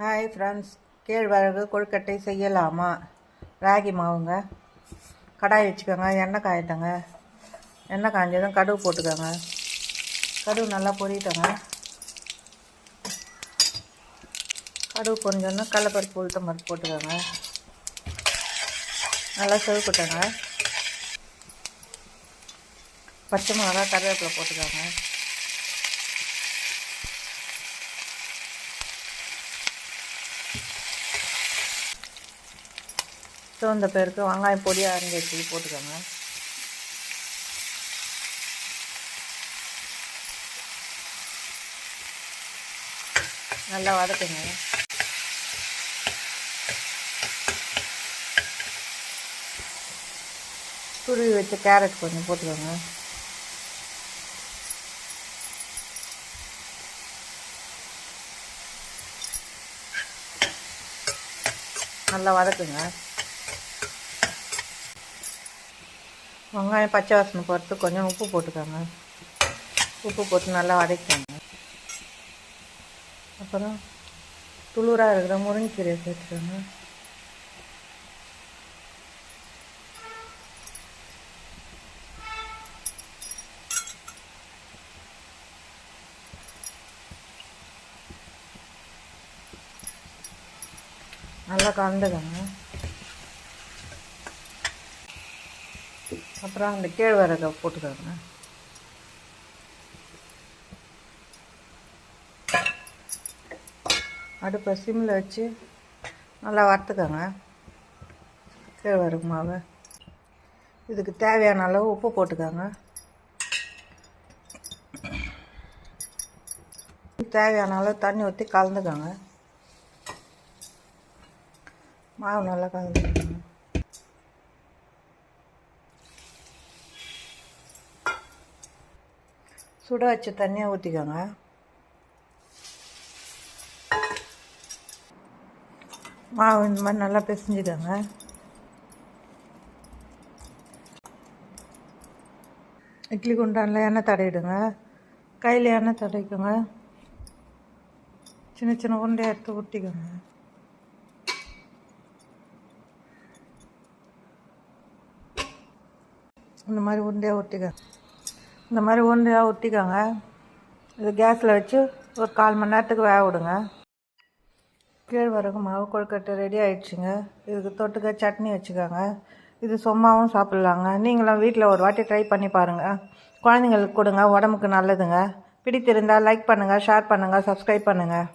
Hi friends, கேழ்வரகு கொழுக்கட்டை செய்யலாமா? ராகி மாவுங்க. கடாய் வச்சுக்கோங்க, எண்ணெய் காயட்டங்க. எண்ணெய் காய்ஞ்சதும் கடுகு போட்டுக்கோங்க. கடுகு நல்லா பொரியட்டங்க. கடுகு பொரிஞ்சோன்னா கடலைப்பருப்பு உளுத்தம் பருப்பு போட்டுக்கோங்க. நல்லா செவக்கட்டங்க. பச்சை மிளகா கருவேப்பிலை போட்டுக்கோங்க. சிவந்த பேருக்கு வெங்காயம் பொடியாக அரைஞ்சி வச்சு போட்டுக்கோங்க. நல்லா வதக்குங்க. துருவி வச்சு கேரட் கொஞ்சம் போட்டுக்கோங்க. நல்லா வதக்குங்க. வெங்காயம் பச்சை வாசனை பொறுத்து கொஞ்சம் உப்பு போட்டுக்கோங்க. உப்பு போட்டு நல்லா வதக்கிக்கோங்க. அப்புறம் துளுராக இருக்கிற முருங்கைக்கீரையை சேர்த்துக்கோங்க. நல்லா கலந்துக்கோங்க. அப்புறம் அந்த கேழ்வரகை போட்டுக்கோங்க. அடுப்பை சிம்மில் வச்சு நல்லா வறுத்துக்கோங்க கேழ்வரகு மாவை. இதுக்கு தேவையான அளவு உப்பு போட்டுக்கோங்க. தேவையான அளவு தண்ணி ஊற்றி கலந்துக்கோங்க. மாவு நல்லா கலந்துக்கோங்க. சுட வச்ச தண்ணியை ஊற்றிக்கோங்க. மாவு இந்த மாதிரி நல்லா பிசைஞ்சுக்கோங்க. இட்லி குண்டானில் எண்ணெய் தடவிடுங்க. கையில் எண்ணெய் தடவிக்கோங்க. சின்ன சின்ன உருண்டையாக எடுத்து ஊற்றிக்கோங்க. இந்த மாதிரி உருண்டையாக ஊற்றிக்கோங்க. இந்த மாதிரி உருண்டையாக ஊற்றிக்கோங்க. இது கேஸில் வச்சு ஒரு 1/4 மணி நேரத்துக்கு வேக விடுங்க. கேழ்வரகு மாவு கொழுக்கட்டை ரெடி ஆகிடுச்சுங்க. இதுக்கு தொட்டுக்க சட்னி வச்சுக்கோங்க. இது சும்மாவும் சாப்பிட்லாங்க. நீங்களும் வீட்டில் ஒரு வாட்டி ட்ரை பண்ணி பாருங்கள். குழந்தைங்களுக்கு கொடுங்க, உடம்புக்கு நல்லதுங்க. பிடித்திருந்தால் லைக் பண்ணுங்கள், ஷேர் பண்ணுங்கள், சப்ஸ்கிரைப் பண்ணுங்கள்.